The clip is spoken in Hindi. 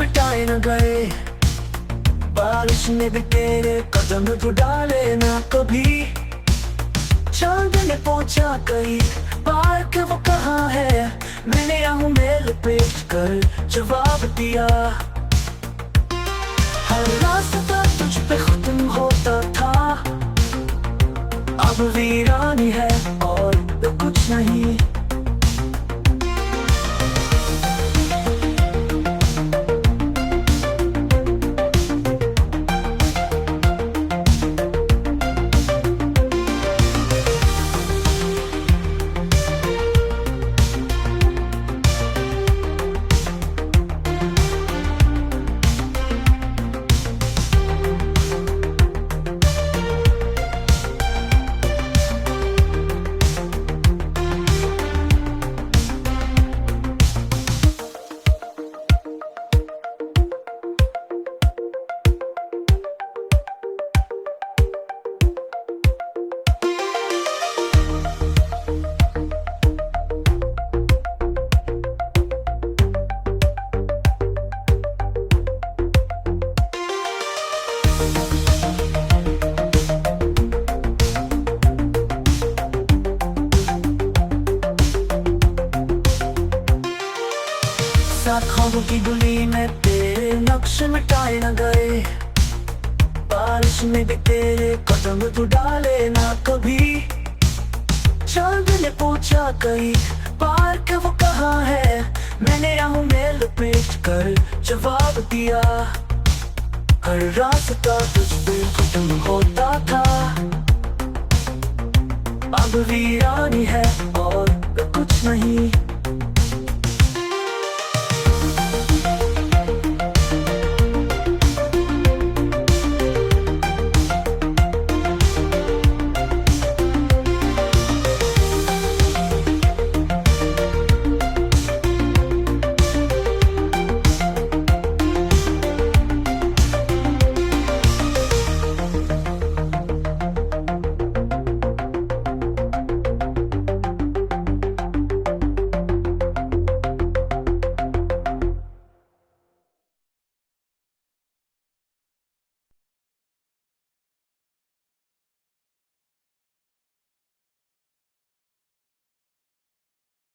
मिटाए न गए। बारिश में भी तेरे कदम तो डाले ना कभी। चांद ने पूछा कई बार कि वो कहाँ है, मैंने आँखें लपेट कर जवाब दिया। हर रास्ता तुझ पे खत्म होता था, अब वीरानी है और कुछ नहीं। साथ ख्वाबों की दुनिया में तेरे नक्श मिटाए न गए। बारिश में भी तेरे कदम तो डाले ना कभी। चांद ने पूछा कई बार कि वो कहाँ है, मैंने आँखें लपेट कर जवाब दिया। हर रास्ता तुझ पे खत्म होता था, अब वीरानी है और कुछ नहीं।